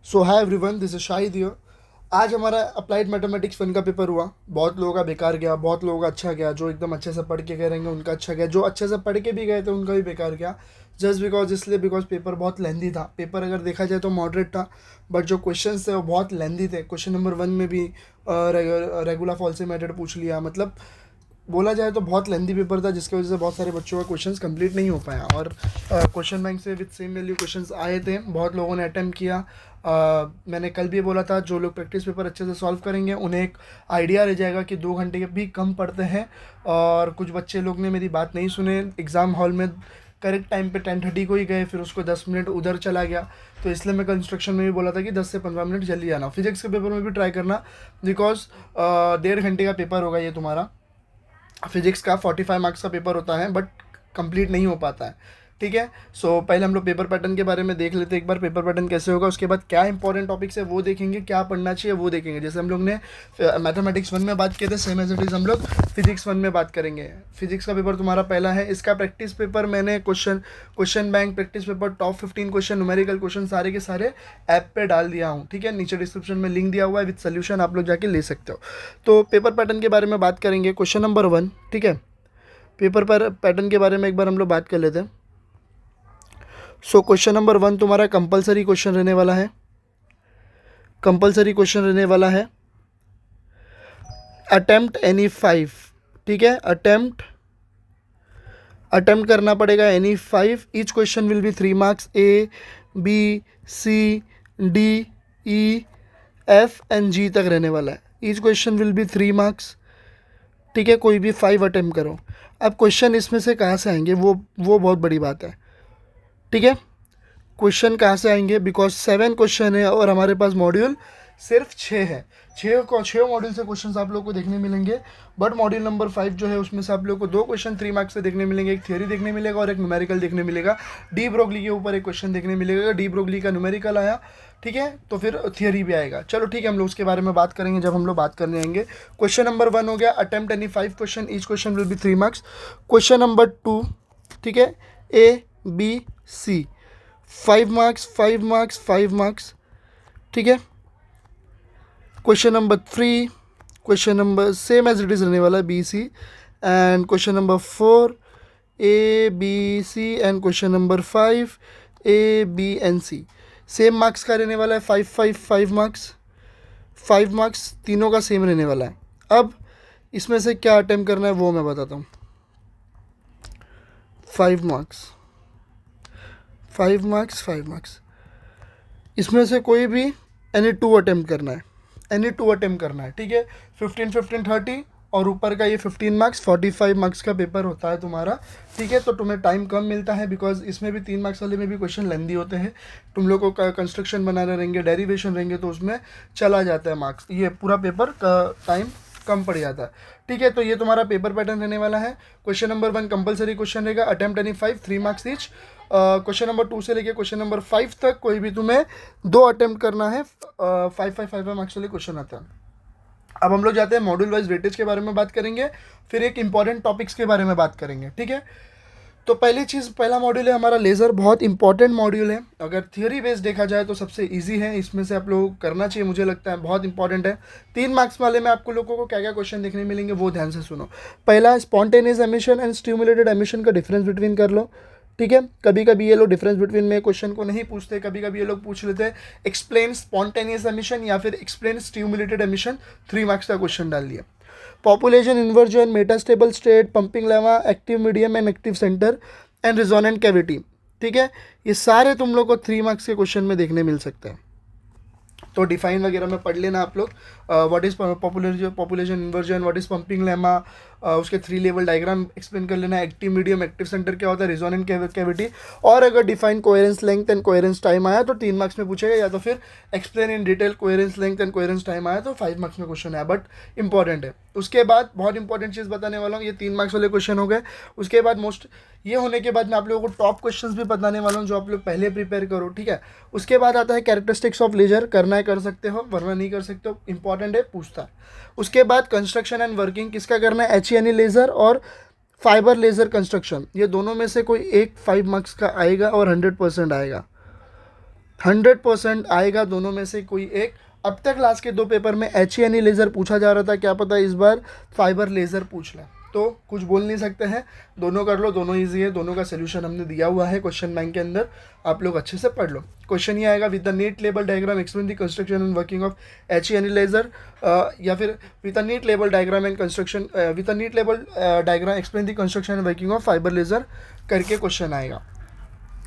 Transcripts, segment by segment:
So hi everyone, this is Shahid here. आज हमारा applied mathematics 1 का पेपर हुआ। बहुत लोगों का बेकार गया, बहुत लोगों का अच्छा गया। जो एकदम अच्छे से पढ़ के गए रहेंगे उनका अच्छा गया, जो अच्छे से पढ़ के भी गए थे उनका भी बेकार गया। जस्ट बिकॉज, इसलिए बिकॉज पेपर बहुत लेंदी था। पेपर अगर देखा जाए तो मॉडरेट था, बट जो क्वेश्चन थे वो बहुत लेंदी थे। क्वेश्चन नंबर 1 में भी रेगुलर फॉल्सी मेथड पूछ लिया। मतलब बोला जाए तो बहुत लेंदी पेपर था, जिसकी वजह से बहुत सारे बच्चों का क्वेश्चंस कंप्लीट नहीं हो पाया। और क्वेश्चन बैंक से विद सेम वैल्यू क्वेश्चंस आए थे, बहुत लोगों ने अटेम्प्ट किया। मैंने कल भी बोला था, जो लोग प्रैक्टिस पेपर अच्छे से सॉल्व करेंगे उन्हें एक आइडिया रह जाएगा कि 2 घंटे के भी कम पढ़ते हैं। और कुछ बच्चे लोग ने मेरी बात नहीं सुने, एग्ज़ाम हॉल में करेक्ट टाइम पे 10:30 को ही गए, फिर उसको 10 मिनट उधर चला गया। तो इसलिए मैं कंस्ट्रक्शन में भी बोला था कि 10 से 15 मिनट जल्दी आना। फिजिक्स के पेपर में भी ट्राई करना, बिकॉज 1.5 घंटे का पेपर होगा ये तुम्हारा। फिजिक्स का 45 मार्क्स का पेपर होता है, बट कंप्लीट नहीं हो पाता है। ठीक है। सो पहले हम लोग पेपर पैटर्न के बारे में देख लेते हैं एक बार, पेपर पैटर्न कैसे होगा। उसके बाद क्या इंपॉर्टेंट टॉपिक्स है वो देखेंगे, क्या पढ़ना चाहिए वो देखेंगे। जैसे हम लोग ने मैथमेटिक्स 1 में बात किए थे, सेम एज इट इज़ हम लोग फिजिक्स 1 में बात करेंगे। फिजिक्स का पेपर तुम्हारा पहला है। इसका प्रैक्टिस पेपर मैंने question bank practice paper top 15 question, numerical question सारे के सारे ऐप पे डाल दिया हूँ। ठीक है, नीचे डिस्क्रिप्शन में लिंक दिया हुआ है विद सोल्यूशन, आप लोग जाके ले सकते हो। तो पेपर पैटर्न के बारे में बात करेंगे। क्वेश्चन नंबर 1, ठीक है। पेपर पर पैटर्न के बारे में एक बार हम लोग बात कर लेते हैं। सो क्वेश्चन नंबर 1 तुम्हारा कंपलसरी क्वेश्चन रहने वाला है। कंपलसरी क्वेश्चन रहने वाला है, अटेम्प्ट एनी 5। ठीक है, अटेम्प्ट करना पड़ेगा any 5। Each question will be 3 marks, A B C D E F and G तक रहने वाला है। Each question will be 3 marks. ठीक है, कोई भी 5 अटेम्प्ट करो। अब क्वेश्चन इसमें से कहाँ से आएंगे वो बहुत बड़ी बात है। ठीक है, क्वेश्चन कहाँ से आएंगे, बिकॉज 7 क्वेश्चन है और हमारे पास मॉड्यूल सिर्फ 6 है। 6 मॉड्यूल से क्वेश्चंस आप लोग को देखने मिलेंगे। बट मॉड्यूल नंबर 5 जो है उसमें से आप लोग को 2 क्वेश्चन 3 मार्क्स से देखने मिलेंगे। एक थियरी देखने मिलेगा और एक न्यूमेरिकल देखने मिलेगा। डी ब्रोगली के ऊपर एक क्वेश्चन देखने मिलेगा। डी ब्रोगली का न्यूमेरिकल आया, ठीक है, तो फिर थियरी भी आएगा। चलो ठीक है, हम लोग उसके बारे में बात करेंगे जब हम लोग बात करने आएंगे। क्वेश्चन नंबर 1 हो गया, attempt any 5 question, each question will be 3 marks. Question number 2, ठीक है, A B C 5 marks 5 marks 5 marks. ठीक है, question number 3, question number same as it is रहने वाला है, B C. And question number 4, A B C. And question number 5, A B and C. Same marks का रहने वाला है, 5 marks 5 marks, तीनों का सेम रहने वाला है। अब इसमें से क्या अटेम्प्ट करना है वो मैं बताता हूँ। 5 मार्क्स 5 मार्क्स 5 मार्क्स, इसमें से कोई भी एनी 2 अटेम्प्ट करना है, एनी 2 अटेम्प्ट करना है। ठीक है, 15 15 30 और ऊपर का ये 15 मार्क्स, 45 मार्क्स का पेपर होता है तुम्हारा। ठीक है, तो तुम्हें टाइम कम मिलता है, बिकॉज इसमें भी 3 मार्क्स वाले में भी क्वेश्चन लेंदी होते हैं। तुम लोग को कंस्ट्रक्शन बनाने रहेंगे, डेरिवेशन रहेंगे, तो उसमें चला जाता है मार्क्स, ये पूरा पेपर का टाइम कम पड़ जाता है। ठीक है, तो ये तुम्हारा पेपर पैटर्न रहने वाला है। क्वेश्चन नंबर 1 कंपलसरी क्वेश्चन रहेगा, attempt any 5, 3 marks each. Question number 2 से लेके क्वेश्चन नंबर 5 तक कोई भी तुम्हें 2 अटेम्प्ट करना है। 5 मार्क्स वाले क्वेश्चन आता है। अब हम लोग जाते हैं मॉड्यूल वाइज वेटेज के बारे में बात करेंगे, फिर एक इंपॉर्टेंट टॉपिक्स के बारे में बात करेंगे। ठीक है, तो पहला मॉड्यूल है हमारा लेज़र। बहुत इंपॉर्टेंट मॉड्यूल है। अगर थियरी बेस्ड देखा जाए तो सबसे इजी है, इसमें से आप लोग करना चाहिए, मुझे लगता है बहुत इंपॉर्टेंट है। 3 मार्क्स वाले में आपको लोगों को क्या क्या क्वेश्चन देखने मिलेंगे वो ध्यान से सुनो। पहला, spontaneous emission and stimulated emission का डिफरेंस बिटवीन कर लो। ठीक है, कभी कभी ये लोग डिफरेंस बिटवीन में क्वेश्चन को नहीं पूछते, कभी कभी ये लोग पूछ लेते हैं एक्सप्लेन स्पॉन्टेनियस एमिशन या फिर एक्सप्लेन स्टिमुलेटेड एमिशन। 3 मार्क्स का क्वेश्चन डाल दिया। Population inversion, metastable state, pumping lever, active medium and active centre and resonant cavity. ठीक है, ये सारे तुम लोग को 3 मार्क्स के क्वेश्चन में देखने मिल सकते हैं। तो डिफाइन वगैरह में पढ़ लेना आप लोग। What is population inversion, what is pumping lemma, उसके 3 लेवल डायग्राम एक्सप्लेन कर लेना। एक्टिव मीडियम, एक्टिव सेंटर क्या होता है, रिजोनेंट कैविटी। और अगर define coherence length and coherence time आया तो 3 मार्क्स में पूछेगा, या तो फिर explain in detail coherence length and coherence time आया तो 5 मार्क्स में क्वेश्चन आया, बट इंपॉर्टेंट है। उसके बाद बहुत इंपॉर्टेंट चीज़ बताने वाला हूँ, ये 3 मार्क्स वाले क्वेश्चन हो गए। उसके बाद ये होने के बाद मैं आप लोगों को टॉप क्वेश्चंस भी बताने वाला हूँ, जो आप लोग पहले प्रिपेयर करो। ठीक है, उसके बाद आता है कैरेक्टरिस्टिक्स ऑफ लेजर। करना है कर सकते हो, वरना नहीं कर सकते हो, इंपॉर्टेंट है, पूछता है। उसके बाद कंस्ट्रक्शन एंड वर्किंग किसका करना है, HENE लेज़र और फाइबर लेज़र कंस्ट्रक्शन। ये दोनों में से कोई एक 5 मार्क्स का आएगा और 100% आएगा। 100% आएगा दोनों में से कोई एक। अब तक लास्ट के 2 पेपर में HENE लेज़र पूछा जा रहा था, क्या पता इस बार फाइबर लेज़र पूछ लें, तो कुछ बोल नहीं सकते हैं। दोनों कर लो, दोनों इजी है, दोनों का सोल्यूशन हमने दिया हुआ है क्वेश्चन बैंक के अंदर, आप लोग अच्छे से पढ़ लो। क्वेश्चन ये आएगा, with the neat label diagram explain the construction and working of HENE laser, या फिर with the neat label diagram and construction, with the neat label diagram explain the construction and working of fibre laser करके question आएगा।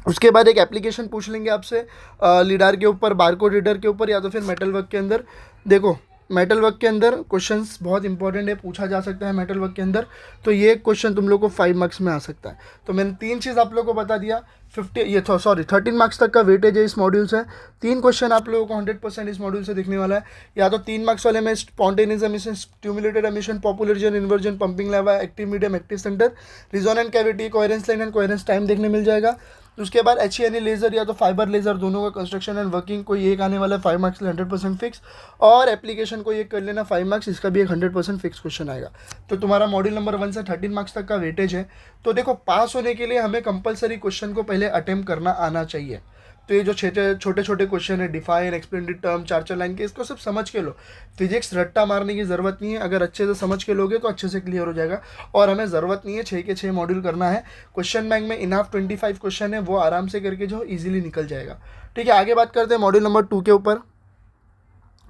उसके बाद एक application पूछ लेंगे आपसे लीडार के ऊपर, बारकोड रीडर के ऊपर, या तो फिर मेटल वर्क के अंदर। देखो मेटल वर्क के अंदर क्वेश्चंस बहुत इंपॉर्टेंट है, पूछा जा सकता है मेटल वर्क के अंदर, तो ये क्वेश्चन तुम लोग को 5 मार्क्स में आ सकता है। तो मैंने 3 चीज़ आप लोग को बता दिया। 13 मार्क्स तक का वेटेज है इस मॉड्यूल से। 3 क्वेश्चन आप लोगों को 100% इस मॉड्यूल से दिखने वाला है। या तो 3 मार्क्स वाले में spontaneous emission, stimulated emission, popular region, inversion, pumping lever, active medium, active centre, resonant cavity, coherence line and coherence time देखने मिल जाएगा। उसके बाद HENE लेज़र या तो फाइबर लेज़र, दोनों का कंस्ट्रक्शन एंड वर्किंग कोई एक आने वाला है 5 मार्क्स 100% फिक्स, और एप्लीकेशन को ये कर लेना 5 मार्क्स, इसका भी एक 100% फिक्स क्वेश्चन आएगा। तो तुम्हारा मॉड्यूल नंबर 1 से 13 मार्क्स तक का वेटेज है। तो देखो पास होने के लिए हमें कंपलसरी क्वेश्चन को पहले अटेम्प्ट करना आना चाहिए। तो ये जो छोटे छोटे क्वेश्चन है, define, explain the term, 4 line के, इसको सब समझ के लो। फिजिक्स रट्टा मारने की ज़रूरत नहीं है, अगर अच्छे से समझ के लोगे तो अच्छे से क्लियर हो जाएगा। और हमें ज़रूरत नहीं है 6 के 6 मॉड्यूल करना है। क्वेश्चन बैंक में इनफ 25 क्वेश्चन है, वो आराम से करके जो ईजिली निकल जाएगा। ठीक है, आगे बात करते हैं मॉड्यूल नंबर 2 के ऊपर।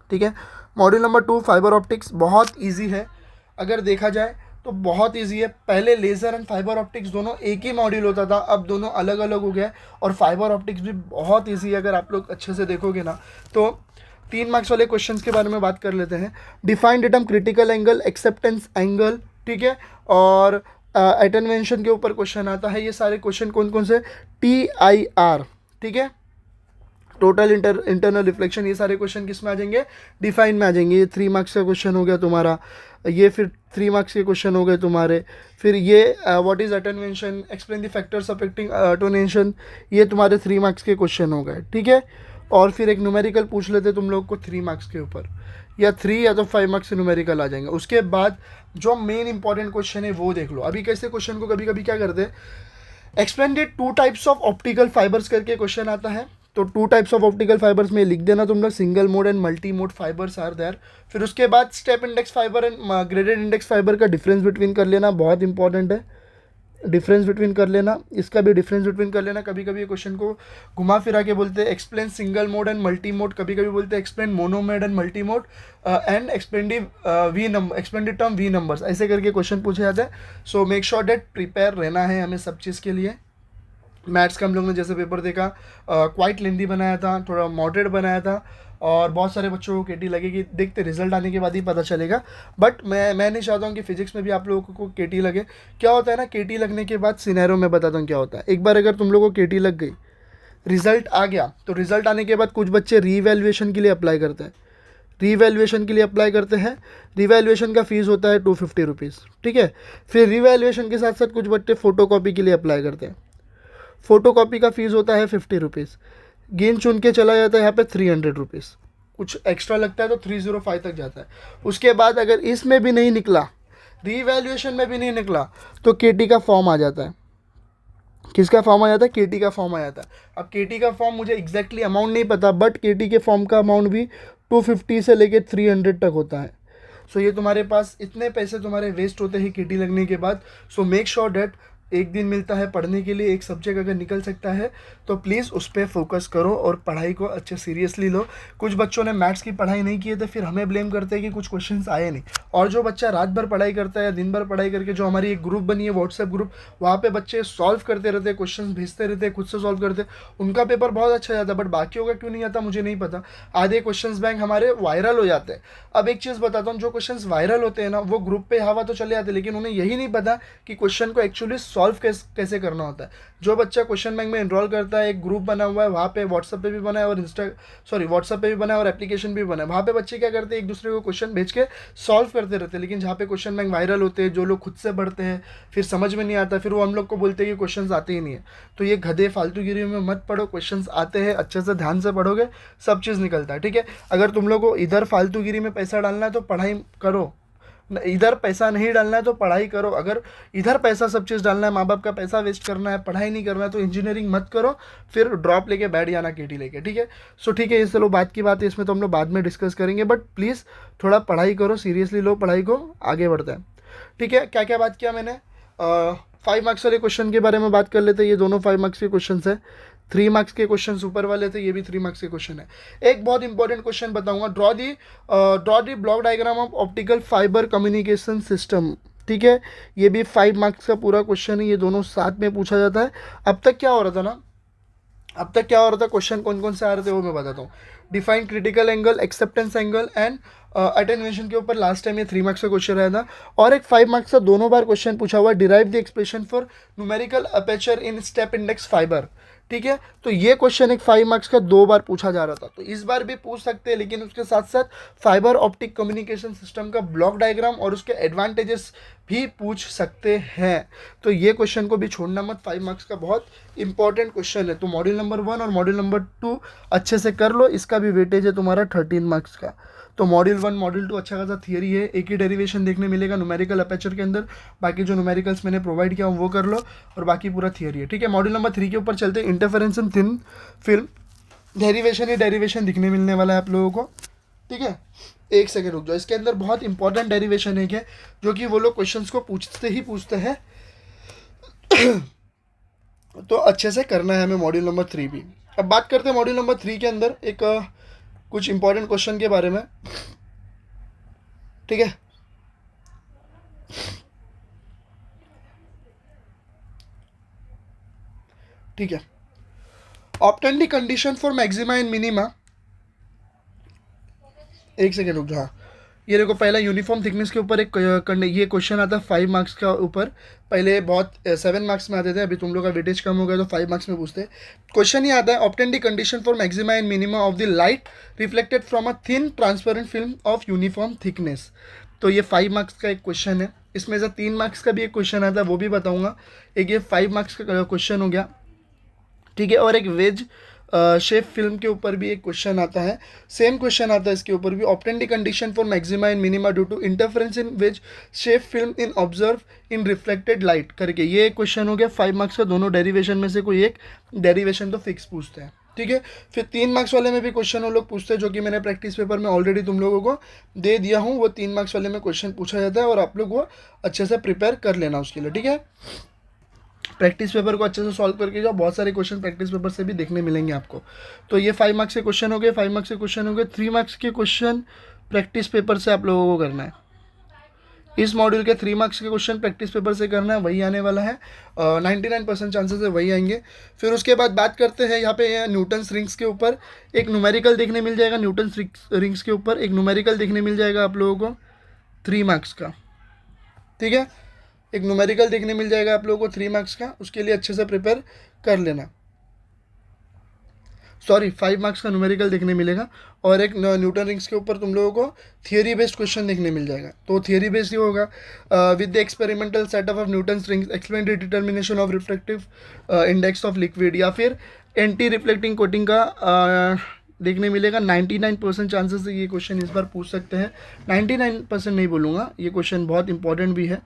ठीक है, मॉड्यूल नंबर 2 फाइबर ऑप्टिक्स बहुत ईजी है, अगर देखा जाए तो बहुत इजी है। पहले लेज़र एंड फाइबर ऑप्टिक्स दोनों एक ही मॉड्यूल होता था, अब दोनों अलग अलग हो गया। और फाइबर ऑप्टिक्स भी बहुत इजी है, अगर आप लोग अच्छे से देखोगे ना। तो 3 मार्क्स वाले क्वेश्चंस के बारे में बात कर लेते हैं। Define the term critical angle, acceptance angle, ठीक है, और अटेन्वेंशन के ऊपर क्वेश्चन आता है। ये सारे क्वेश्चन कौन कौन से, TIR, ठीक है, टोटल इंटरनल रिफ्लेक्शन, ये सारे क्वेश्चन किस में आ जाएंगे, डिफाइन में आ जाएंगे। ये 3 मार्क्स का क्वेश्चन हो गया तुम्हारा, ये फिर 3 मार्क्स के क्वेश्चन हो गए तुम्हारे। फिर ये what is attenuation, explain the factors affecting attenuation, ये तुम्हारे 3 मार्क्स के क्वेश्चन हो गए। ठीक है, और फिर एक न्यूमेरिकल पूछ लेते तुम लोग को 3 मार्क्स के ऊपर, या 3 या तो 5 मार्क्स से न्यूमेरिकल आ जाएंगे। उसके बाद जो मेन इंपॉर्टेंट क्वेश्चन है वो देख लो। अभी कैसे क्वेश्चन को कभी कभी क्या करते हैं, explain the 2 types of optical fibres करके क्वेश्चन आता है। तो 2 टाइप्स ऑफ ऑप्टिकल फाइबर्स में लिख देना तुम लोग, single mode and multi mode fibres are there. फिर उसके बाद step index fibre and graded index fibre का डिफरेंस बिटवीन कर लेना, बहुत इंपॉर्टेंट है, डिफरेंस बिटवीन कर लेना, इसका भी डिफरेंस बिटवीन कर लेना। कभी कभी क्वेश्चन को घुमा फिरा के बोलते हैं explain single mode and multi mode, कभी कभी बोलते हैं explain mono mode and multi mode, and explain the V number, explain the term V numbers, ऐसे करके क्वेश्चन पूछे जाते हैं। So make sure that prepare रहना है हमें सब चीज़ के लिए। मैथ्स का हम लोग ने जैसे पेपर देखा, क्वाइट लेंदी बनाया था, थोड़ा मॉडरेट बनाया था, और बहुत सारे बच्चों को केटी लगेगी, देखते रिजल्ट आने के बाद ही पता चलेगा। बट मैं नहीं चाहता हूँ कि फिजिक्स में भी आप लोगों को केटी लगे। क्या होता है ना, केटी लगने के बाद सिनेरियो में बताता हूँ क्या होता है। एक बार अगर तुम लोगों को केटी लग गई, रिजल्ट आ गया, तो रिजल्ट आने के बाद कुछ बच्चे रीवैल्यूएशन के लिए अप्लाई करते हैं, रीवैल्यूएशन के लिए अप्लाई करते हैं। रीवैल्यूएशन का फ़ीस होता है 250 रुपीज़, ठीक है। फिर रीवैल्यूएशन के साथ साथ कुछ बच्चे फ़ोटोकॉपी के लिए अप्लाई करते हैं, फ़ोटोकॉपी का फ़ीस होता है 50 रुपीज़। गिन चुन के चला जाता है यहाँ पे 300 रुपीज़, कुछ एक्स्ट्रा लगता है तो 305 तक जाता है। उसके बाद अगर इसमें भी नहीं निकला, रीवैल्यूएशन में भी नहीं निकला, तो केटी का फॉर्म आ जाता है। किसका फॉर्म आ जाता है, केटी का फॉर्म आ जाता है। अब केटी का फॉर्म मुझे एग्जैक्टली अमाउंट नहीं पता, बट केटी के फॉर्म का अमाउंट भी 250 से लेके 300 तक होता है। सो ये तुम्हारे पास इतने पैसे तुम्हारे वेस्ट होते हैं केटी लगने के बाद। सो मेक श्योर डेट एक दिन मिलता है पढ़ने के लिए, एक सब्जेक्ट अगर निकल सकता है तो प्लीज़ उस पर फोकस करो और पढ़ाई को अच्छे सीरियसली लो। कुछ बच्चों ने मैथ्स की पढ़ाई नहीं की है तो फिर हमें ब्लेम करते हैं कि कुछ क्वेश्चंस आए नहीं। और जो बच्चा रात भर पढ़ाई करता है या दिन भर पढ़ाई करके, जो हमारी एक ग्रुप बनी है व्हाट्सएप ग्रुप, वहाँ पे बच्चे सॉल्व करते रहते हैं, क्वेश्चन भेजते रहते हैं, खुद से सॉल्व करते, उनका पेपर बहुत अच्छा जाता है। बट बाकियों का क्यों नहीं आता मुझे नहीं पता। आधे क्वेश्चन बैंक हमारे वायरल हो जाते हैं। अब एक चीज़ बताता हूँ, जो क्वेश्चन वायरल होते हैं ना, वो ग्रुप पे हवा तो चले जाते हैं, लेकिन उन्हें यही नहीं पता कि क्वेश्चन को एक्चुअली सॉल्व कैसे करना होता है। जो बच्चा क्वेश्चन बैंक में एनरोल करता है, एक ग्रुप बना हुआ है, वहाँ पे व्हाट्सएप पे भी बना है और व्हाट्सएप पे भी बना है और एप्लीकेशन भी बना है। वहाँ पे बच्चे क्या करते हैं, एक दूसरे को क्वेश्चन भेज के सॉल्व करते रहते हैं। लेकिन जहाँ पे क्वेश्चन बैंक वायरल होते हैं, जो लोग खुद से पढ़ते हैं, फिर समझ में नहीं आता, फिर वो हम लोग को बोलते हैं कि क्वेश्चन आते ही नहीं है। तो ये गधे फालतूगिरी में मत पढ़ो, क्वेश्चन आते हैं, अच्छे से ध्यान से पढ़ोगे सब चीज़ निकलता है, ठीक है। अगर तुम लोग को इधर फालतूगिरी में पैसा डालना है तो पढ़ाई करो, इधर पैसा नहीं डालना है तो पढ़ाई करो, अगर इधर पैसा सब चीज़ डालना है, माँ बाप का पैसा वेस्ट करना है, पढ़ाई नहीं करना है, तो इंजीनियरिंग मत करो, फिर ड्रॉप लेके बैठ जाना केटी लेके, ठीक है। सो ठीक है, ये चलो बात की बात है, इसमें तो हम लोग बाद में डिस्कस करेंगे, बट प्लीज़ थोड़ा पढ़ाई करो, सीरियसली लो पढ़ाई को, आगे बढ़ते हैं, ठीक है। क्या क्या बात किया मैंने, 5 मार्क्स वाले क्वेश्चन के बारे में बात कर लेते हैं। ये दोनों 5 मार्क्स के क्वेश्चन है, 3 मार्क्स के क्वेश्चन ऊपर वाले थे, ये भी 3 मार्क्स के क्वेश्चन है। एक बहुत इंपॉर्टेंट क्वेश्चन बताऊंगा, draw the block diagram of optical fibre communication system, ठीक है। ये भी 5 मार्क्स का पूरा क्वेश्चन है, ये दोनों साथ में पूछा जाता है। अब तक क्या हो रहा था ना, अब तक क्या हो रहा था, क्वेश्चन कौन कौन से आ रहे थे वो मैं बताता हूँ। Define critical angle, acceptance angle and attenuation के ऊपर लास्ट टाइम ये 3 मार्क्स का क्वेश्चन रहा था। और एक 5 मार्क्स का दोनों बार क्वेश्चन पूछा हुआ, derive the expression for numerical aperture in step index fibre, ठीक है। तो ये क्वेश्चन एक 5 मार्क्स का 2 बार पूछा जा रहा था, तो इस बार भी पूछ सकते हैं, लेकिन उसके साथ साथ फाइबर ऑप्टिक कम्युनिकेशन सिस्टम का ब्लॉक डायग्राम और उसके एडवांटेजेस भी पूछ सकते हैं। तो ये क्वेश्चन को भी छोड़ना मत, 5 मार्क्स का बहुत इंपॉर्टेंट क्वेश्चन है। तो मॉड्यूल नंबर 1 और मॉड्यूल नंबर 2 अच्छे से कर लो, इसका भी वेटेज है तुम्हारा 13 मार्क्स का। तो मॉड्यूल 1 मॉड्यूल 2 अच्छा खासा थियरी है, एक ही डेरिवेशन देखने मिलेगा न्यूमेरिकल अपेचर के अंदर, बाकी जो न्यूमेरिकल्स मैंने प्रोवाइड किया वो कर लो, और बाकी पूरा थियरी है, ठीक है। मॉड्यूल नंबर 3 के ऊपर चलते हैं, इंटरफेरेंस इन थिन फिल्म, डेरिवेशन ही डेरिवेशन दिखने मिलने वाला है आप लोगों को, ठीक है। एक सेकेंड रुक जाओ, इसके अंदर बहुत इंपॉर्टेंट डेरिवेशन है क्या, जो कि वो लोग क्वेश्चंस को पूछते हैं तो अच्छे से करना है हमें मॉड्यूल नंबर 3 भी। अब बात करते हैं मॉड्यूल नंबर 3 के अंदर एक कुछ इंपॉर्टेंट क्वेश्चन के बारे में, ठीक है। ठीक है, obtain the condition for maxima and minima, एक सेकेंड रुक जाओ। ये देखो, पहला यूनिफॉर्म थिकनेस के ऊपर एक ये क्वेश्चन आता है 5 मार्क्स का ऊपर, पहले बहुत 7 मार्क्स में आते थे, अभी तुम लोग का वेटेज कम हो गया तो 5 मार्क्स में पूछते हैं। क्वेश्चन ये आता है, obtain the condition for maxima and minima of the light reflected from a thin transparent film of uniform thickness. तो ये 5 मार्क्स का एक क्वेश्चन है, इसमें से 3 मार्क्स का भी एक क्वेश्चन आता है, वो भी बताऊंगा। एक ये 5 मार्क्स का क्वेश्चन हो गया, ठीक है। और एक वेज शेप फिल्म के ऊपर भी एक क्वेश्चन आता है, सेम क्वेश्चन आता है इसके ऊपर भी, obtain the condition for maxima and minima due to interference in wedge shape film in observe in reflected light करके, ये एक क्वेश्चन हो गया 5 मार्क्स का। दोनों डेरिवेशन में से कोई एक डेरिवेशन तो फिक्स पूछते हैं, ठीक है। फिर 3 मार्क्स वाले में भी क्वेश्चन वो लोग पूछते हैं, जो कि मैंने प्रैक्टिस पेपर में ऑलरेडी तुम लोगों को दे दिया हूँ, वो 3 मार्क्स वाले में क्वेश्चन पूछा जाता है, और आप लोग वो अच्छे से प्रिपेयर कर लेना उसके लिए, ठीक है। प्रैक्टिस पेपर को अच्छे से सॉल्व करके जाओ, बहुत सारे क्वेश्चन प्रैक्टिस पेपर से भी देखने मिलेंगे आपको। तो ये 5 मार्क्स के क्वेश्चन हो गए, 5 मार्क्स के क्वेश्चन हो गए। 3 मार्क्स के क्वेश्चन प्रैक्टिस पेपर से आप लोगों को करना है, इस मॉड्यूल के 3 मार्क्स के क्वेश्चन प्रैक्टिस पेपर से करना है, वही आने वाला है, 99% चांसेस है वही आएंगे। फिर उसके बाद बात करते हैं यहाँ पे न्यूटन्स रिंग्स के ऊपर, एक न्यूमेरिकल देखने मिल जाएगा, न्यूटन्स रिंग्स के ऊपर एक न्यूमेरिकल देखने मिल जाएगा आप लोगों को 3 मार्क्स का, ठीक है। एक न्यूमेरिकल देखने मिल जाएगा आप लोगों को 3 मार्क्स का, उसके लिए अच्छे से प्रिपेयर कर लेना। सॉरी, 5 मार्क्स का न्यूमेरिकल देखने मिलेगा, और एक न्यूटन रिंग्स के ऊपर तुम लोगों को थियरी बेस्ड क्वेश्चन देखने मिल जाएगा। तो थियरी बेस्ड ही होगा, with the experimental setup of Newton's rings explain the determination of reflective index of liquid, या फिर एंटी रिफ्लेक्टिंग कोटिंग का देखने मिलेगा। 99% चांसेस से ये क्वेश्चन इस बार पूछ सकते हैं, 99% नहीं बोलूँगा, ये क्वेश्चन बहुत इंपॉर्टेंट भी है,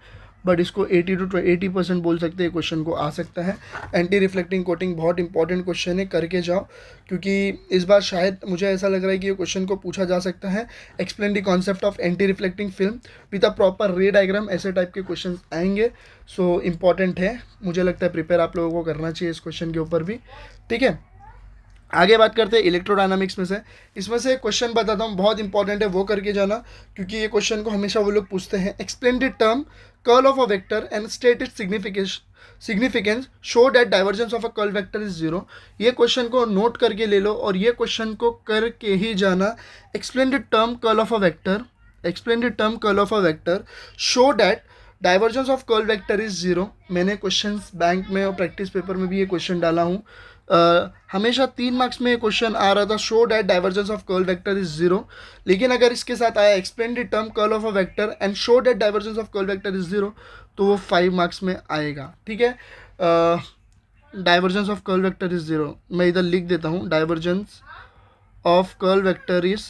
बट इसको 80 to 80% बोल सकते हैं, क्वेश्चन को आ सकता है। एंटी रिफ्लेक्टिंग कोटिंग बहुत इंपॉर्टेंट क्वेश्चन है, करके जाओ, क्योंकि इस बार शायद मुझे ऐसा लग रहा है कि ये क्वेश्चन को पूछा जा सकता है। Explain the concept of anti reflecting film with a proper रे डायग्राम, ऐसे टाइप के क्वेश्चन आएंगे। सो इंपॉर्टेंट है, मुझे लगता है प्रिपेयर आप लोगों को करना चाहिए इस क्वेश्चन के ऊपर भी, ठीक है। आगे बात करते हैं इलेक्ट्रोडायनामिक्स में से, इसमें से एक क्वेश्चन बताता हूँ, बहुत इंपॉर्टेंट है, वो करके जाना, क्योंकि ये क्वेश्चन को हमेशा वो लोग पूछते हैं। Explain the term curl of a vector and state its significance, show that divergence of a curl vector is 0। ये क्वेश्चन को नोट करके ले लो, और ये क्वेश्चन को करके ही जाना। Explain the term curl of a vector, explain the term curl of a vector, show that divergence of curl vector is 0। मैंने क्वेश्चंस बैंक में और प्रैक्टिस पेपर में भी ये क्वेश्चन डाला हूँ, हमेशा 3 मार्क्स में क्वेश्चन आ रहा था, show that divergence of curl vector is 0। लेकिन अगर इसके साथ आया explain the term curl of a vector and show that divergence of curl vector is 0, तो वो 5 मार्क्स में आएगा, ठीक है। Divergence of curl vector is 0, मैं इधर लिख देता हूँ, divergence of curl vector is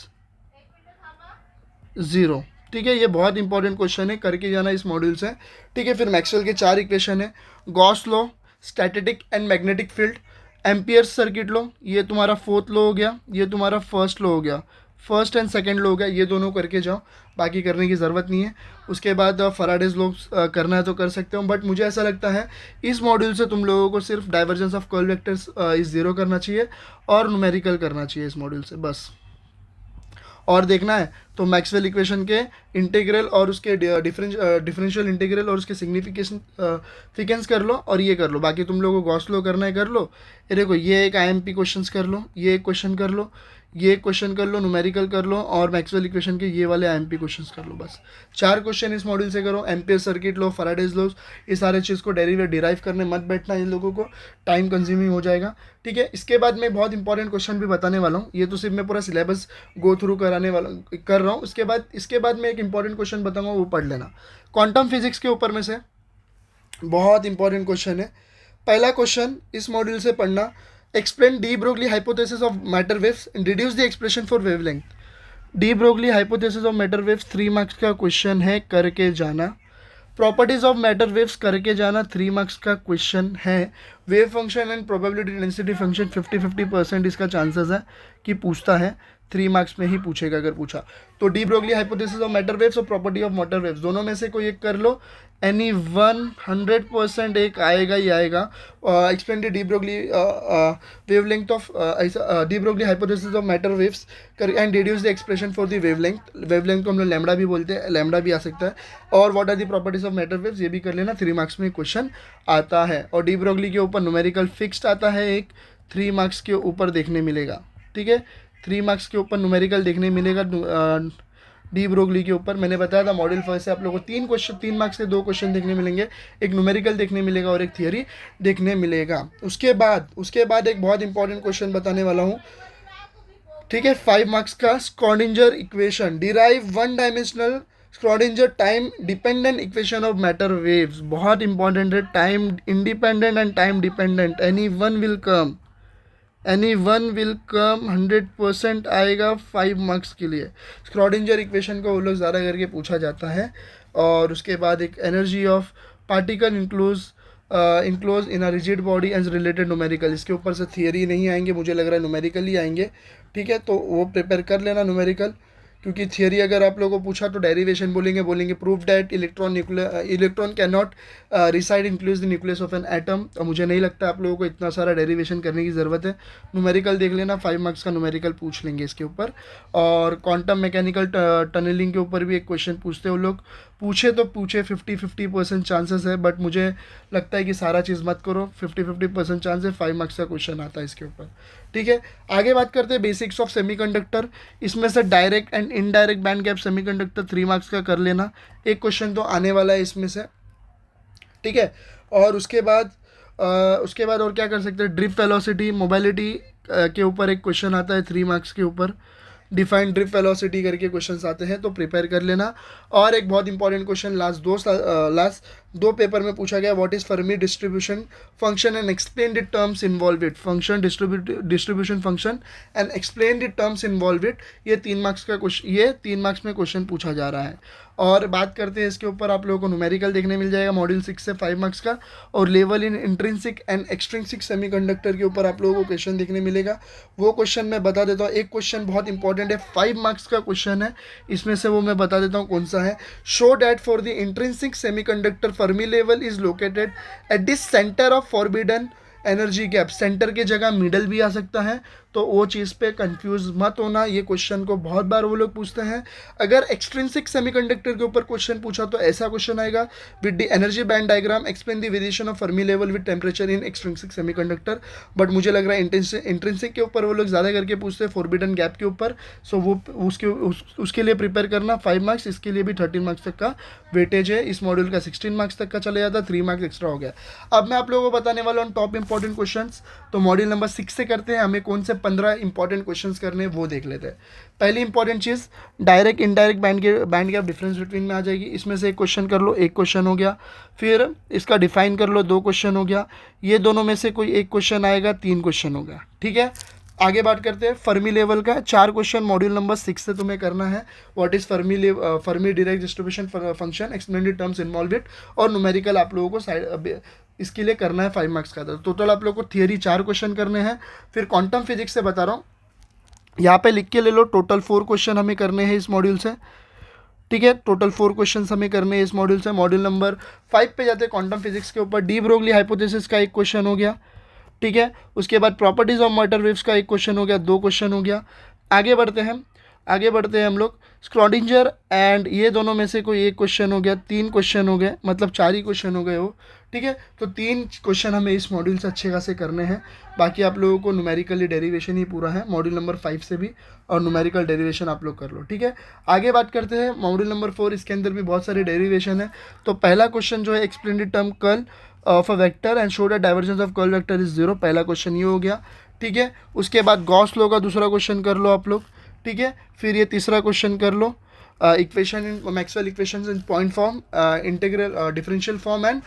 0, ठीक है, ये बहुत इंपॉर्टेंट क्वेश्चन है, करके जाना इस मॉड्यूल से। ठीक है, फिर मैक्सवेल के 4 इक्वेशन है, Gauss law, static and magnetic field, amperes circuit law, ये तुम्हारा फोर्थ लॉ हो गया, ये तुम्हारा फर्स्ट लॉ हो गया, फर्स्ट एंड सेकंड लॉ हो गया, ये दोनों करके जाओ, बाकी करने की ज़रूरत नहीं है। उसके बाद फैराडेज लॉ करना है तो कर सकते हो, बट मुझे ऐसा लगता है इस मॉड्यूल से तुम लोगों को सिर्फ डाइवर्जेंस ऑफ कर्ल वेक्टर्स इस ज़ीरो करना चाहिए और न्यूमेरिकल करना चाहिए इस मॉड्यूल से बस। और देखना है तो मैक्सवेल इक्वेशन के इंटीग्रल और उसके डिफरेंशियल इंटीग्रल और उसके सिग्निफिकेंस कर लो और ये कर लो। बाकी तुम लोगों को गॉस लॉ करना है कर लो। ये देखो, ये एक आईएमपी क्वेश्चंस कर लो, ये एक क्वेश्चन कर लो, ये एक क्वेश्चन कर लो, न्यूमेरिकल कर लो, और मैक्सवेल इक्वेशन के ये वाले आईएमपी क्वेश्चंस कर लो। बस 4 क्वेश्चन इस मॉड्यूल से करो। एम्पियर सर्किट लो, फैराडेज लॉ, ये सारे चीज़ को डिराइव करने मत बैठना, इन लोगों को टाइम कंज्यूमिंग हो जाएगा। ठीक है, इसके बाद मैं बहुत इंपॉर्टेंट क्वेश्चन भी बताने वाला हूँ। ये तो सिर्फ मैं पूरा सिलेबस गो थ्रू कर रहा हूँ। इसके बाद मैं एक इंपॉर्टेंट क्वेश्चन बताऊँगा, वो पढ़ लेना। क्वांटम फिजिक्स के ऊपर में से बहुत इंपॉर्टेंट क्वेश्चन है। पहला क्वेश्चन इस मॉड्यूल से पढ़ना, explain de Broglie hypothesis of matter waves and reduce the expression for wavelength. De Broglie hypothesis of matter waves 3 marks का क्वेश्चन है, करके जाना। प्रॉपर्टीज ऑफ मैटर वेव्स करके जाना, 3 मार्क्स का क्वेश्चन है। Wave function and probability density function 50-50% इसका chances है कि पूछता है, 3 मार्क्स में ही पूछेगा अगर पूछा तो। De Broglie hypothesis of matter waves और प्रॉपर्टी ऑफ मैटर वेव्स, दोनों में से कोई एक कर लो, एनी 100% एक आएगा ही आएगा। Explain de Broglie wavelength of de Broglie hypothesis of matter waves and reduce the expression for the wavelength को हम लोग लैम्बडा भी बोलते हैं, लैम्बडा भी आ सकता है। और what are the properties of matter waves, ये भी कर लेना, 3 मार्क्स में क्वेश्चन आता है। और डी ब्रोगली के ऊपर न्यूमेरिकल फिक्स्ड आता है एक, 3 मार्क्स के ऊपर देखने मिलेगा। ठीक है, 3 मार्क्स के ऊपर न्यूमेरिकल देखने मिलेगा डी ब्रोगली के ऊपर। मैंने बताया था मॉड्यूल फर्स्ट से आप लोगों को 3 मार्क्स के 2 क्वेश्चन देखने मिलेंगे, एक न्यूमेरिकल देखने मिलेगा और एक थियरी देखने मिलेगा। उसके बाद एक बहुत इंपॉर्टेंट क्वेश्चन बताने वाला हूँ। ठीक है, 5 मार्क्स का Schrodinger equation, derive 1 dimensional Schrodinger time dependent equation of matter waves. बहुत इंपॉर्टेंट है, time independent and time dependent, any one will come 100% आएगा 5 मार्क्स के लिए। स्क्रॉडिंजर इक्वेशन को वो लोग ज़्यादा करके पूछा जाता है। और उसके बाद एक energy of particle enclose in a rigid body and related numerical, इसके ऊपर से थियरी नहीं आएंगे, मुझे लग रहा है न्यूमेरिकल ही आएंगे। ठीक है, तो वो प्रिपेयर कर लेना न्यूमेरिकल, क्योंकि थियरी अगर आप लोगों को पूछा तो डेरिवेशन बोलेंगे proof that electron can not reside includes the nucleus of an atom. और मुझे नहीं लगता आप लोगों को इतना सारा डेरिवेशन करने की ज़रूरत है। न्यूमेरिकल देख लेना, 5 मार्क्स का न्यूमेरिकल पूछ लेंगे इसके ऊपर। और क्वांटम मैकेनिकल टनलिंग के ऊपर भी एक क्वेश्चन पूछते हो लोग, पूछे तो पूछे, 50-50% चांसेस है, बट मुझे लगता है कि सारा चीज़ मत करो, 50-50% चांस है 5 मार्क्स का क्वेश्चन आता है इसके ऊपर। ठीक है, आगे बात करते हैं बेसिक्स ऑफ सेमीकंडक्टर। इसमें से direct and indirect band gap semiconductor 3 marks का कर लेना, एक क्वेश्चन तो आने वाला है इसमें से। ठीक है, और उसके बाद और क्या कर सकते हैं, ड्रिफ्ट वेलोसिटी मोबाइलिटी के ऊपर एक क्वेश्चन आता है 3 मार्क्स के ऊपर, डिफाइन ड्रिफ्ट वेलोसिटी करके क्वेश्चंस आते हैं, तो प्रिपेयर कर लेना। और एक बहुत इंपॉर्टेंट क्वेश्चन लास्ट 2 पेपर में पूछा गया, what is Fermi distribution function and explain the terms involve it. Function distribution function and explain the terms involve it, ये 3 मार्क्स का क्वेश्चन, ये 3 मार्क्स में क्वेश्चन पूछा जा रहा है। और बात करते हैं इसके ऊपर, आप लोगों को न्यूमेरिकल देखने मिल जाएगा मॉड्यूल 6 से 5 मार्क्स का। और level in intrinsic and extrinsic semiconductor के ऊपर आप लोगों को क्वेश्चन देखने मिलेगा। वो क्वेश्चन मैं बता देता हूँ, एक क्वेश्चन बहुत इंपॉर्टेंट है, 5 मार्क्स का क्वेश्चन है, इसमें से वो मैं बता देता हूँ कौन सा है। Show that for the intrinsic semiconductor Fermi level is located at this centre of forbidden energy gap. Centre की जगह मिडल भी आ सकता है, तो वो चीज़ पे कंफ्यूज मत होना, ये क्वेश्चन को बहुत बार वो लोग पूछते हैं। अगर एक्सट्रिंसिक सेमीकंडक्टर के ऊपर क्वेश्चन पूछा तो ऐसा क्वेश्चन आएगा, with the energy band diagram explain the variation of Fermi level with temperature in extrinsic semiconductor. But मुझे लग रहा है इंट्रिंसिक के ऊपर वो लोग ज़्यादा करके पूछते हैं, फॉरबिडन गैप के ऊपर। सो वो उसके लिए प्रिपेयर करना 5 मार्क्स, इसके लिए भी 13 मार्क्स तक का वेटेज है। इस मॉड्यूल का 16 मार्क्स तक का चले जाता, 3 मार्क्स एक्स्ट्रा हो गया। अब मैं आप लोगों को बताने वाला हूँ टॉप इंपॉर्टेंट क्वेश्चन। तो मॉड्यूल नंबर 6 से करते हैं, हमें कौन से 15 इंपॉर्टेंट क्वेश्चंस करने हैं वो देख लेते हैं। पहली इंपॉर्टेंट चीज़, direct indirect band gap difference between में आ जाएगी। इसमें से एक क्वेश्चन कर लो, एक क्वेश्चन हो गया। फिर इसका डिफाइन कर लो, 2 क्वेश्चन हो गया। ये दोनों में से कोई एक क्वेश्चन आएगा, 3 क्वेश्चन हो गया। ठीक है, आगे बात करते हैं फर्मी लेवल का। 4 क्वेश्चन मॉड्यूल नंबर 6 से तुम्हें करना है। What is Fermi direct distribution function, explained terms involve it, और न्यूमेरिकल आप लोगों को साइड इसके लिए करना है 5 मार्क्स का। तो टोटल आप लोगों को थियरी 4 क्वेश्चन करने हैं। फिर क्वांटम फिजिक्स से बता रहा हूँ, यहाँ पे लिख के ले लो, टोटल 4 क्वेश्चन हमें करने हैं इस मॉड्यूल से, ठीक है। टोटल 4 क्वेश्चन हमें करने हैं इस मॉड्यूल से। मॉड्यूल नंबर 5 पे जाते हैं क्वांटम फिजिक्स के ऊपर। डी ब्रोगली हाइपोथेसिस का एक क्वेश्चन हो गया, ठीक है। उसके बाद प्रॉपर्टीज ऑफ मैटर वेव्स का एक क्वेश्चन हो गया, 2 क्वेश्चन हो गया। आगे बढ़ते हैं हम लोग स्क्रॉडिंजर एंड ये दोनों में से कोई एक क्वेश्चन हो गया, 3 क्वेश्चन हो गए, मतलब 4 ही क्वेश्चन हो गए वो, ठीक है। तो 3 क्वेश्चन हमें इस मॉड्यूल से अच्छे खासे करने हैं। बाकी आप लोगों को न्यूमेरिकली डेरिवेशन ही पूरा है मॉड्यूल नंबर 5 से भी, और न्यूमेरिकल डेरिवेशन आप लोग कर लो, ठीक है। आगे बात करते हैं मॉड्यूल नंबर 4, इसके अंदर भी बहुत सारे डेरिवेशन है। तो पहला क्वेश्चन जो है explain the term curl of a vector and show the divergence of curl vector is 0, पहला क्वेश्चन ये हो गया, ठीक है। उसके बाद गॉस लॉ का दूसरा क्वेश्चन कर लो आप लोग, ठीक है। फिर ये तीसरा क्वेश्चन कर लो, equation in Maxwell equations in point form, integral differential form and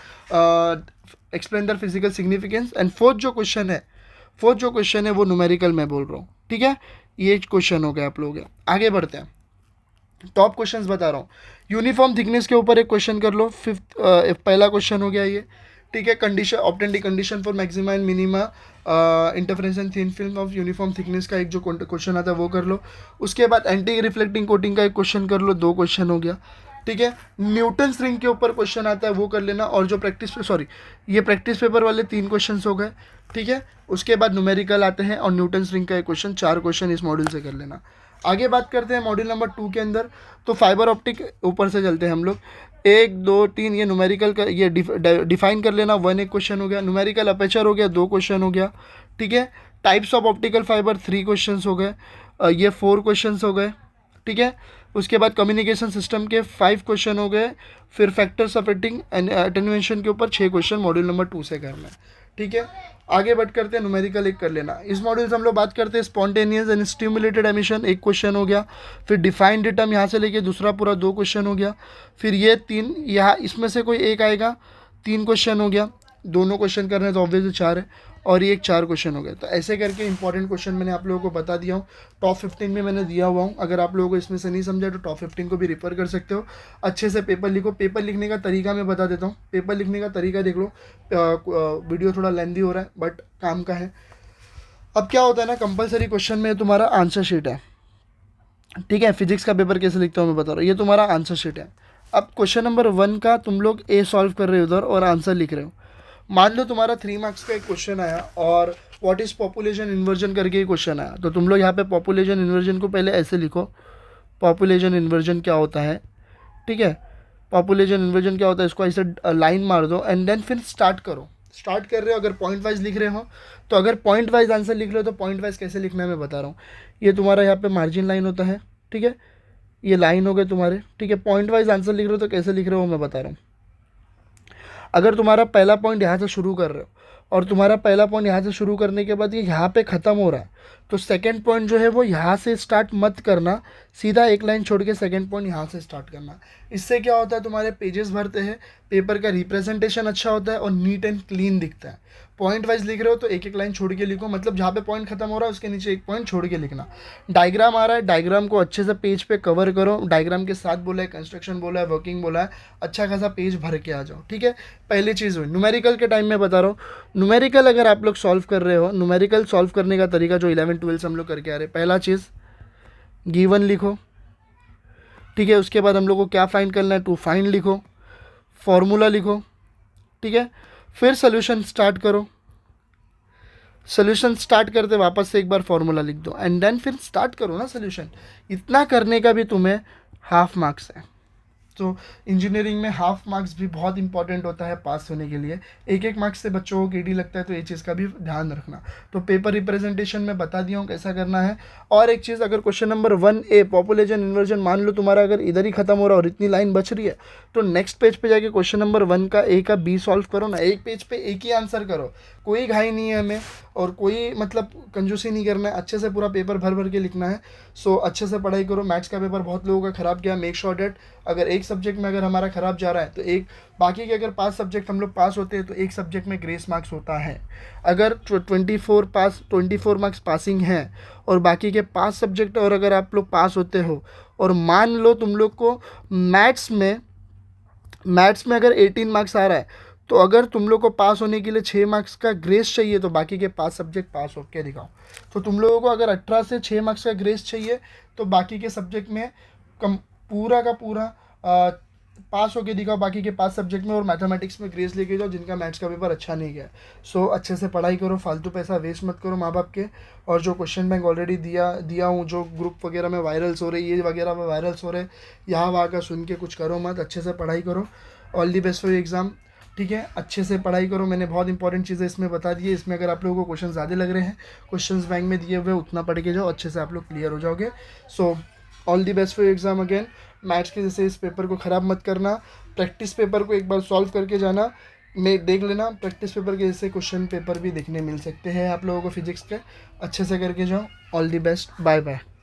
explain the physical significance. And fourth जो क्वेश्चन है वो न्यूमेरिकल में बोल रहा हूँ, ठीक है। ये क्वेश्चन हो गया आप लोग। आगे बढ़ते हैं, टॉप क्वेश्चंस बता रहा हूँ। यूनिफॉर्म थिकनेस के ऊपर एक क्वेश्चन कर लो, पहला क्वेश्चन हो गया ये, ठीक है। Condition obtain the condition for maxima and minima interference in thin film of uniform thickness का एक जो क्वेश्चन आता है वो कर लो। उसके बाद एंटी रिफ्लेक्टिंग कोटिंग का एक क्वेश्चन कर लो, 2 क्वेश्चन हो गया, ठीक है। न्यूटन रिंग के ऊपर क्वेश्चन आता है वो कर लेना, और जो ये प्रैक्टिस पेपर वाले 3 क्वेश्चन हो गए, ठीक है। उसके बाद न्यूमेरिकल आते हैं और न्यूटन रिंग का एक क्वेश्चन, 4 क्वेश्चन इस मॉड्यूल से कर लेना। आगे बात करते हैं मॉड्यूल नंबर 2 के अंदर। तो फाइबर ऑप्टिक ऊपर से चलते हैं हम लोग, 1 2 3 ये न्यूमेरिकल का ये डिफाइन कर लेना, 1 एक क्वेश्चन हो गया। न्यूमेरिकल अपेचर हो गया, 2 क्वेश्चन हो गया, ठीक है। Types of optical fibre 3 question हो गए, ये 4 क्वेश्चन हो गए, ठीक है। उसके बाद कम्युनिकेशन सिस्टम के 5 क्वेश्चन हो गए। फिर फैक्टर्स ऑफ अटेन्यूएशन के ऊपर 6 क्वेश्चन मॉड्यूल नंबर 2 से करना है, ठीक है। आगे बात करते हैं न्यूमेरिकल एक कर लेना। इस मॉड्यूल से हम लोग बात करते हैं spontaneous and stimulated emission, 1 question हो गया। फिर डिफाइंड रिटर्म यहाँ से लेके दूसरा पूरा 2 क्वेश्चन हो गया। फिर ये 3 यहाँ इसमें से कोई एक आएगा, 3 क्वेश्चन हो गया। दोनों क्वेश्चन करने तो ऑब्वियसली 4 है, और ये एक 4 क्वेश्चन हो गए। तो ऐसे करके इंपॉर्टेंट क्वेश्चन मैंने आप लोगों को बता दिया हूँ, टॉप 15 में मैंने दिया हुआ हूँ। अगर आप लोगों को इसमें से नहीं समझा तो टॉप 15 को भी रेफर कर सकते हो। अच्छे से पेपर लिखो। पेपर लिखने का तरीका मैं बता देता हूँ, पेपर लिखने का तरीका देख लो। वीडियो थोड़ा लेंदी हो रहा है बट काम का है। अब क्या होता है ना, कंपलसरी क्वेश्चन में तुम्हारा आंसर शीट है, ठीक है। फिजिक्स का पेपर कैसे लिखता हूँ मैं बता रहा हूँ, ये तुम्हारा आंसर शीट है। अब क्वेश्चन नंबर 1 का तुम लोग ए सॉल्व कर रहे हो उधर और आंसर लिख रहे हो। मान लो तुम्हारा 3 मार्क्स का एक क्वेश्चन आया और व्हाट इज़ पॉपुलेशन इन्वर्जन करके क्वेश्चन आया, तो तुम लोग यहाँ पे पॉपुलेशन इन्वर्जन को पहले ऐसे लिखो, पॉपुलेशन इन्वर्जन क्या होता है, ठीक है। पॉपुलेशन इन्वर्जन क्या होता है, इसको ऐसे लाइन मार दो एंड देन फिर स्टार्ट करो। स्टार्ट कर रहे हो, अगर पॉइंट वाइज लिख रहे हो तो अगर पॉइंट वाइज आंसर लिख रहे हो तो पॉइंट वाइज कैसे लिखना है मैं बता रहा हूँ। ये तुम्हारा यहाँ पे मार्जिन लाइन होता है, ठीक है। ये लाइन हो गए तुम्हारे, ठीक है। पॉइंट वाइज आंसर लिख रहे हो तो कैसे लिख रहे हो मैं बता रहा हूँ। अगर तुम्हारा पहला पॉइंट यहाँ से शुरू कर रहे हो और तुम्हारा पहला पॉइंट यहाँ से शुरू करने के बाद ये यहाँ पे ख़त्म हो रहा है, तो सेकंड पॉइंट जो है वो यहाँ से स्टार्ट मत करना, सीधा एक लाइन छोड़ के सेकंड पॉइंट यहाँ से स्टार्ट करना। इससे क्या होता है, तुम्हारे पेजेस भरते हैं, पेपर का रिप्रेजेंटेशन अच्छा होता है और नीट एंड क्लीन दिखता है। पॉइंट वाइज लिख रहे हो तो एक एक लाइन छोड़ के लिखो, मतलब जहाँ पे पॉइंट खत्म हो रहा है उसके नीचे एक पॉइंट छोड़ के लिखना। डायग्राम आ रहा है, डायग्राम को अच्छे से पेज पे कवर करो। डायग्राम के साथ बोला है, कंस्ट्रक्शन बोला है, वर्किंग बोला है, अच्छा खासा पेज भर के आ जाओ, ठीक है। पहली चीज़ हुई। न्यूमेरिकल के टाइम में बता रहा हूँ, न्यूमेरिकल अगर आप लोग सॉल्व कर रहे हो, न्यूमेरिकल सॉल्व करने का तरीका जो 11-12 से हम लोग करके आ रहे हैं, पहला चीज़ गिवन लिखो, ठीक है। उसके बाद हम लोग को क्या फाइंड करना है, टू फाइंड लिखो, फॉर्मूला लिखो, ठीक है। फिर सोल्यूशन स्टार्ट करो, सोल्यूशन स्टार्ट करते वापस से एक बार फॉर्मूला लिख दो एंड देन फिर स्टार्ट करो ना सोल्यूशन। इतना करने का भी तुम्हें हाफ मार्क्स है। तो इंजीनियरिंग में हाफ मार्क्स भी बहुत इंपॉर्टेंट होता है पास होने के लिए। एक एक मार्क्स से बच्चों को केडी लगता है, तो ये चीज़ का भी ध्यान रखना। तो पेपर रिप्रेजेंटेशन में बता दिया हूँ कैसा करना है। और एक चीज़, अगर question number 1A population inversion मान लो तुम्हारा अगर इधर ही खत्म हो रहा और इतनी लाइन बच रही है, तो नेक्स्ट पेज पे जाके क्वेश्चन नंबर 1 का A का B सॉल्व करो ना। एक पेज पे एक ही आंसर करो, कोई घाई नहीं है हमें और कोई मतलब कंजूसी नहीं करना है, अच्छे से पूरा पेपर भर भर के लिखना है। सो अच्छे से पढ़ाई करो। मैथ्स का पेपर बहुत लोगों का ख़राब गया, मेक श्योर डेट अगर एक सब्जेक्ट में अगर हमारा ख़राब जा रहा है तो एक, बाकी के अगर 5 सब्जेक्ट हम लोग पास होते हैं तो एक सब्जेक्ट में ग्रेस मार्क्स होता है। अगर 24 मार्क्स पासिंग हैं और बाकी के 5 सब्जेक्ट और अगर आप लोग पास होते हो, और मान लो तुम लोग को मैथ्स में अगर 18 मार्क्स आ रहा है, तो अगर तुम लोग को पास होने के लिए 6 मार्क्स का ग्रेस चाहिए तो बाकी के 5 सब्जेक्ट पास हो के दिखाओ। तो तुम लोगों को अगर 18 से 6 मार्क्स का ग्रेस चाहिए तो बाकी के सब्जेक्ट में पूरा का पूरा पास होके दिखाओ बाकी के 5 सब्जेक्ट में, और मैथमेटिक्स में ग्रेस लेके जाओ जिनका मैथ्स का पेपर अच्छा नहीं गया। सो अच्छे से पढ़ाई करो, फालतू पैसा वेस्ट मत करो माँ बाप के। और जो क्वेश्चन बैंक ऑलरेडी दिया हूँ, जो ग्रुप वगैरह में वायरल्स हो रहे, ये वगैरह में वायरल्स हो रहे, यहाँ वहाँ का सुन के कुछ करो मत, अच्छे से पढ़ाई करो। All the best for exam, ठीक है, अच्छे से पढ़ाई करो। मैंने बहुत इंपॉर्टेंट चीज़ें इसमें बता दी है। इसमें अगर आप लोगों को क्वेश्चन ज़्यादा लग रहे हैं, क्वेश्चंस बैंक में दिए हुए उतना पढ़ के जाओ, अच्छे से आप लोग क्लियर हो जाओगे। So all the best for exam again. Maths के जैसे इस पेपर को ख़राब मत करना, प्रैक्टिस पेपर को एक बार सॉल्व करके जाना, मैं देख लेना, प्रैक्टिस पेपर के जैसे क्वेश्चन पेपर भी देखने मिल सकते हैं आप लोगों को फिजिक्स के, अच्छे से करके जाओ। All the best, bye bye.